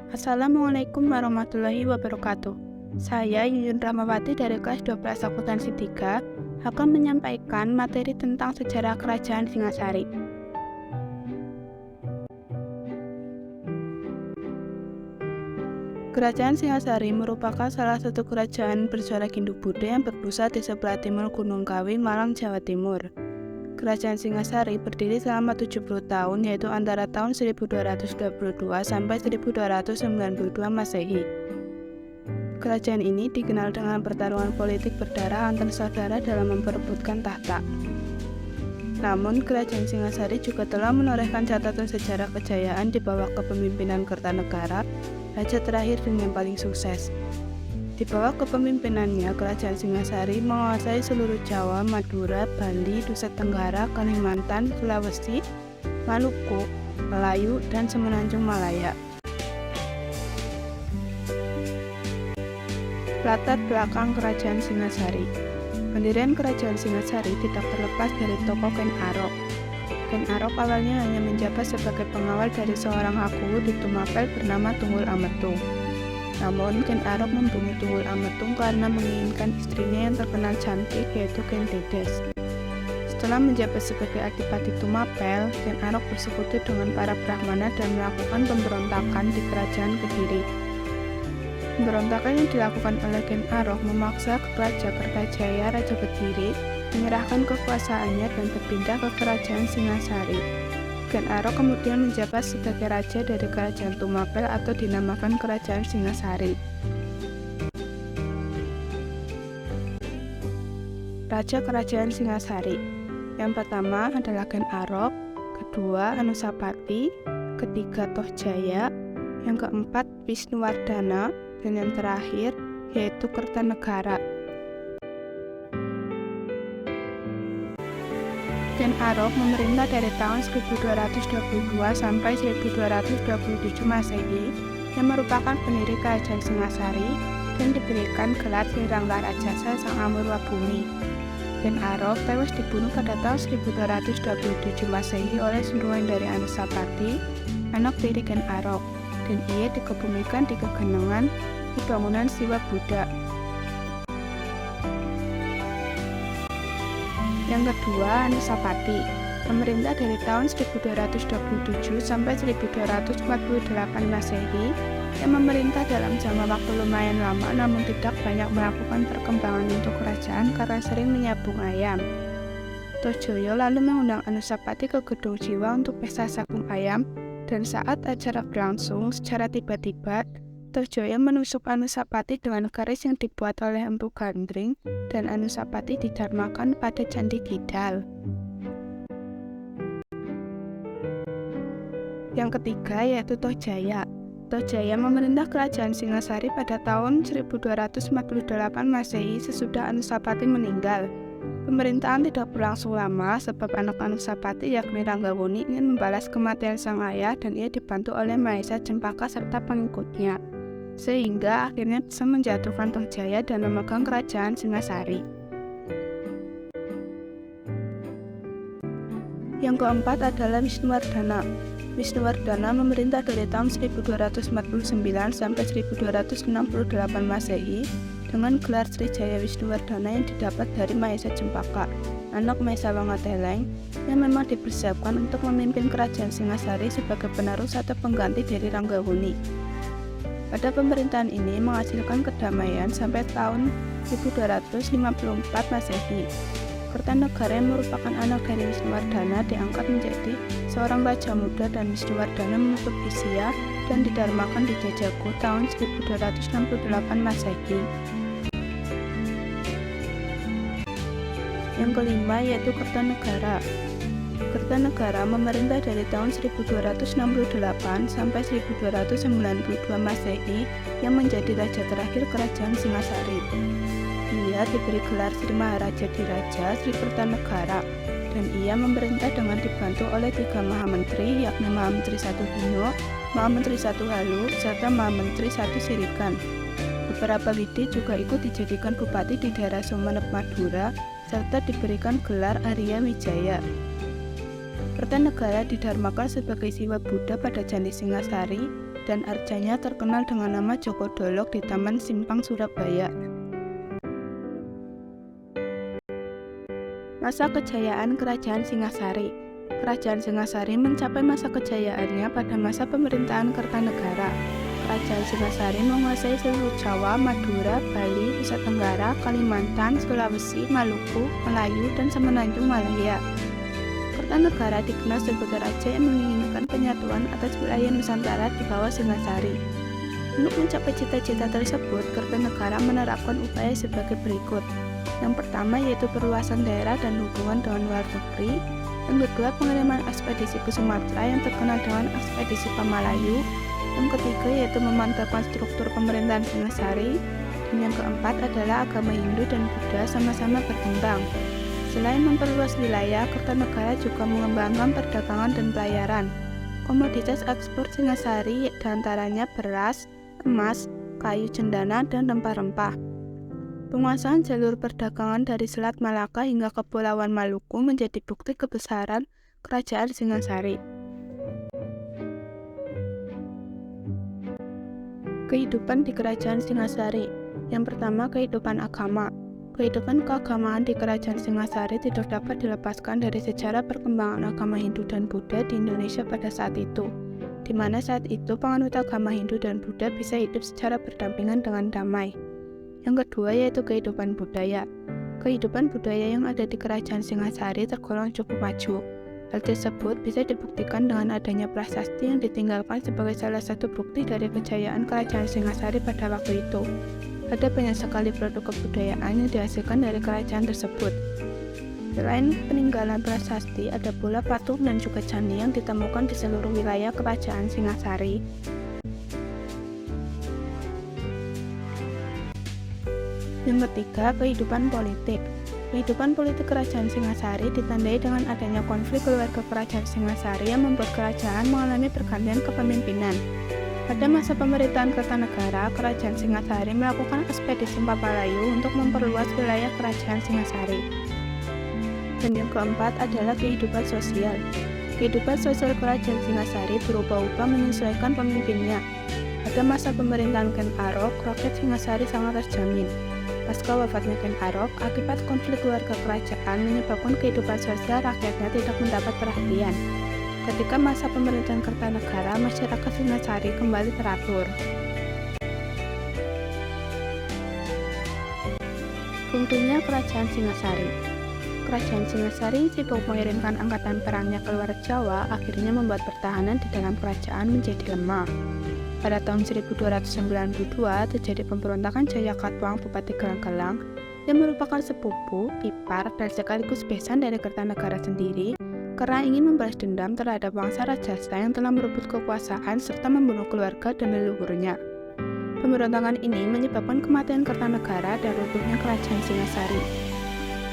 Assalamualaikum warahmatullahi wabarakatuh. Saya Yuyun Ramawati dari kelas 12 akuntansi 3 akan menyampaikan materi tentang sejarah Kerajaan Singasari. Kerajaan Singasari merupakan salah satu kerajaan bersuara Hindu-Buddha yang berpusat di sebelah timur Gunung Kawi, Malang, Jawa Timur. Kerajaan Singasari berdiri selama 70 tahun, yaitu antara tahun 1222 sampai 1292 Masehi. Kerajaan ini dikenal dengan pertarungan politik berdarah antar saudara dalam memperebutkan tahta. Namun, Kerajaan Singasari juga telah menorehkan catatan sejarah kejayaan di bawah kepemimpinan Kertanegara, raja terakhir dan yang paling sukses. Di bawah kepemimpinannya, Kerajaan Singasari menguasai seluruh Jawa, Madura, Bali, Nusa Tenggara, Kalimantan, Sulawesi, Maluku, Melayu, dan Semenanjung Malaya. Latar belakang Kerajaan Singasari. Pendirian Kerajaan Singasari tidak terlepas dari tokoh Ken Arok. Ken Arok awalnya hanya menjabat sebagai pengawal dari seorang aku di Tumapel bernama Tunggul Ametung. Namun, Ken Arok membunuh Tunggul Ametung karena menginginkan istrinya yang terkenal cantik, yaitu Ken Dedes. Setelah menjabat sebagai Adipati Tumapel, Ken Arok bersekutu dengan para Brahmana dan melakukan pemberontakan di Kerajaan Kediri. Pemberontakan yang dilakukan oleh Ken Arok memaksa Raja Kertajaya, Raja Kediri, menyerahkan kekuasaannya dan berpindah ke Kerajaan Singasari. Ken Arok kemudian menjabat sebagai raja dari Kerajaan Tumapel atau dinamakan Kerajaan Singasari. Raja Kerajaan Singasari. Yang pertama adalah Ken Arok, kedua Anusapati, ketiga Tohjaya, yang keempat Wisnuwardana, dan yang terakhir yaitu Kertanegara. Ken Arok memerintah dari tahun 1222 sampai 1227 Masehi, yang merupakan pendiri Kerajaan Singasari dan diberikan gelar Srirangga Rajasa Sang Amurwa Bumi. Ken Arok tewas dibunuh pada tahun 1227 Masehi oleh suruhan dari Anusapati, anak tiri Ken Arok, dan ia dikebumikan di Kegenengan di bangunan Siwa Buddha. Yang kedua, Anusapati, memerintah dari tahun 1227 sampai 1248 Masehi, yang memerintah dalam jangka waktu lumayan lama namun tidak banyak melakukan perkembangan untuk kerajaan karena sering menyabung ayam. Tohjoyo lalu mengundang Anusapati ke Gedung Jiwa untuk pesta sabung ayam, dan saat acara berlangsung, secara tiba-tiba, Tohjoyo menusuk Anusapati dengan keris yang dibuat oleh Empu Gandring, dan Anusapati didarmakan pada Candi Kidal. Yang ketiga yaitu Tohjaya. Tohjaya memerintah Kerajaan Singasari pada tahun 1248 Masehi sesudah Anusapati meninggal. Pemerintahan tidak berlangsung lama sebab anak Anusapati yakni Ranggawuni ingin membalas kematian sang ayah dan ia dibantu oleh Mahesa Cempaka serta pengikutnya, sehingga akhirnya bisa menjatuhkan Tohjaya dan memegang Kerajaan Singasari. Yang keempat adalah Wisnuwardana. Wisnuwardana memerintah dari tahun 1249 sampai 1268 Masehi dengan gelar Srijaya Wisnuwardana yang didapat dari Mahesa Cempaka, anak Mahesa Wangateleng, yang memang dipersiapkan untuk memimpin Kerajaan Singasari sebagai penerus atau pengganti dari Ranggawuni. Pada pemerintahan ini menghasilkan kedamaian sampai tahun 1254 Masehi. Kertanegara yang merupakan anak dari Wisnuwardana diangkat menjadi seorang raja muda dan Wisnuwardana menutup Isya dan didarmakan di Jajaku tahun 1268 Masehi. Yang kelima yaitu Kertanegara. Kertanegara memerintah dari tahun 1268 sampai 1292 Masehi yang menjadi raja terakhir Kerajaan Singasari. Ia diberi gelar Sri Maharaja-diraja Sri Kertanegara, dan ia memerintah dengan dibantu oleh 3 Mahamentri, yakni Mahamentri 1 Hino, Mahamentri 1 Halu, serta Mahamentri 1 Sirikan. Beberapa Widi juga ikut dijadikan bupati di daerah Sumenep, Madura, serta diberikan gelar Arya Wijaya. Kertanegara didarmakan sebagai Siwa Buddha pada Candi Singasari, dan arcanya terkenal dengan nama Joko Dolog di Taman Simpang Surabaya. Masa kejayaan Kerajaan Singasari. Kerajaan Singasari mencapai masa kejayaannya pada masa pemerintahan Kertanegara. Kerajaan Singasari menguasai seluruh Jawa, Madura, Bali, Nusa Tenggara, Kalimantan, Sulawesi, Maluku, Melayu, dan Semenanjung Malaya. Kertanegara dikenal sebagai raja yang menginginkan penyatuan atas wilayah Nusantara di bawah Singasari. Untuk mencapai cita-cita tersebut, Kertanegara menerapkan upaya sebagai berikut. Yang pertama yaitu perluasan daerah dan hubungan dengan luar negeri. Yang kedua, pengiriman ekspedisi ke Sumatera yang terkenal dengan ekspedisi Pamalayu. Yang ketiga yaitu memantapkan struktur pemerintahan Singasari. Dan yang keempat adalah agama Hindu dan Buddha sama-sama berkembang. Selain memperluas wilayah, Kertanegara juga mengembangkan perdagangan dan pelayaran. Komoditas ekspor Singasari diantaranya beras, emas, kayu cendana, dan rempah-rempah. Penguasaan jalur perdagangan dari Selat Malaka hingga Kepulauan Maluku menjadi bukti kebesaran Kerajaan Singasari. Kehidupan di Kerajaan Singasari. Yang pertama, kehidupan agama. Kehidupan keagamaan di Kerajaan Singasari tidak dapat dilepaskan dari sejarah perkembangan agama Hindu dan Buddha di Indonesia pada saat itu, di mana saat itu penganut agama Hindu dan Buddha bisa hidup secara berdampingan dengan damai. Yang kedua yaitu kehidupan budaya. Kehidupan budaya yang ada di Kerajaan Singasari tergolong cukup maju. Hal tersebut bisa dibuktikan dengan adanya prasasti yang ditinggalkan sebagai salah satu bukti dari kejayaan Kerajaan Singasari pada waktu itu. Ada banyak sekali produk kebudayaan yang dihasilkan dari kerajaan tersebut. Selain peninggalan prasasti, ada pula patung dan juga candi yang ditemukan di seluruh wilayah Kerajaan Singasari. Yang ketiga, kehidupan politik. Kehidupan politik Kerajaan Singasari ditandai dengan adanya konflik keluarga Kerajaan Singasari yang membuat kerajaan mengalami pergantian kepemimpinan. Pada masa pemerintahan Kertanegara, Kerajaan Singasari melakukan ekspedisi Papalayu untuk memperluas wilayah Kerajaan Singasari. Dan yang keempat adalah kehidupan sosial. Kehidupan sosial Kerajaan Singasari berubah-ubah menyesuaikan pemimpinnya. Pada masa pemerintahan Ken Arok, rakyat Singasari sangat terjamin. Pasca wafatnya Ken Arok, akibat konflik keluarga kerajaan menyebabkan kehidupan sosial rakyatnya tidak mendapat perhatian. Ketika masa pemerintahan Kertanegara, masyarakat Singasari kembali teratur. Runtuhnya Kerajaan Singasari. Kerajaan Singasari sibuk mengirimkan angkatan perangnya ke luar Jawa, akhirnya membuat pertahanan di dalam kerajaan menjadi lemah. Pada tahun 1292 terjadi pemberontakan Jayakatwang Bupati Gelang-Gelang yang merupakan sepupu, ipar, dan sekaligus besan dari Kertanegara sendiri karena ingin membalas dendam terhadap bangsa Rajasa yang telah merebut kekuasaan serta membunuh keluarga dan leluhurnya. Pemberontakan ini menyebabkan kematian Kertanegara dan runtuhnya Kerajaan Singasari.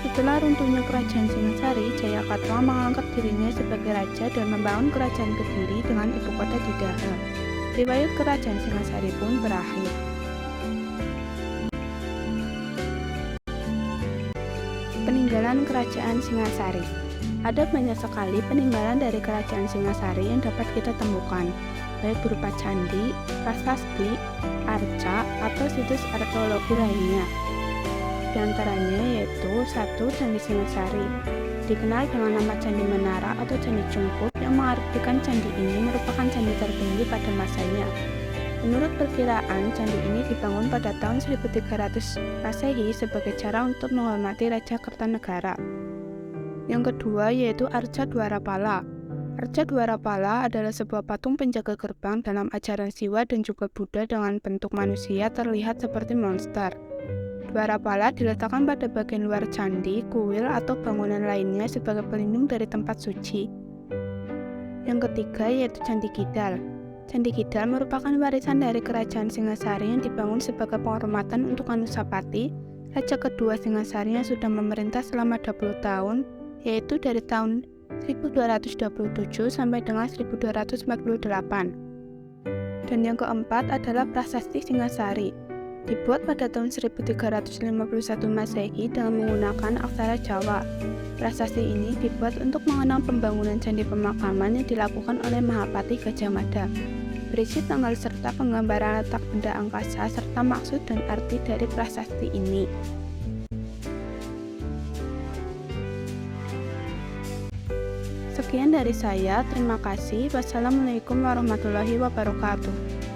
Setelah runtuhnya Kerajaan Singasari, Jayakatwang mengangkat dirinya sebagai raja dan membangun kerajaan Kediri dengan ibu kota di Daha. Riwayat Kerajaan Singasari pun berakhir. Peninggalan Kerajaan Singasari. Ada banyak sekali peninggalan dari Kerajaan Singasari yang dapat kita temukan, baik berupa candi, prasasti, arca, atau situs arkeologi lainnya. Di antaranya yaitu 1. Candi Singasari. Dikenal dengan nama Candi Menara atau Candi Cungkup yang mengartikan candi ini merupakan candi tertinggi pada masanya. Menurut perkiraan, candi ini dibangun pada tahun 1300 Masehi sebagai cara untuk menghormati Raja Kertanegara. Yang kedua yaitu Arca Dwarapala. Arca Dwarapala adalah sebuah patung penjaga gerbang dalam ajaran Siwa dan juga Buddha dengan bentuk manusia terlihat seperti monster. Dwarapala diletakkan pada bagian luar candi, kuil, atau bangunan lainnya sebagai pelindung dari tempat suci. Yang ketiga yaitu Candi Kidal. Candi Kidal merupakan warisan dari Kerajaan Singasari yang dibangun sebagai penghormatan untuk Anusapati, raja kedua Singasari yang sudah memerintah selama 20 tahun, yaitu dari tahun 1227 sampai dengan 1248. Dan yang keempat adalah Prasasti Singasari. Dibuat pada tahun 1351 Masehi dengan menggunakan aksara Jawa. Prasasti ini dibuat untuk mengenang pembangunan candi pemakaman yang dilakukan oleh Mahapati Gajah Mada. berisi tanggal serta penggambaran letak benda angkasa serta maksud dan arti dari prasasti ini. Sekian dari saya, terima kasih. Wassalamualaikum warahmatullahi wabarakatuh.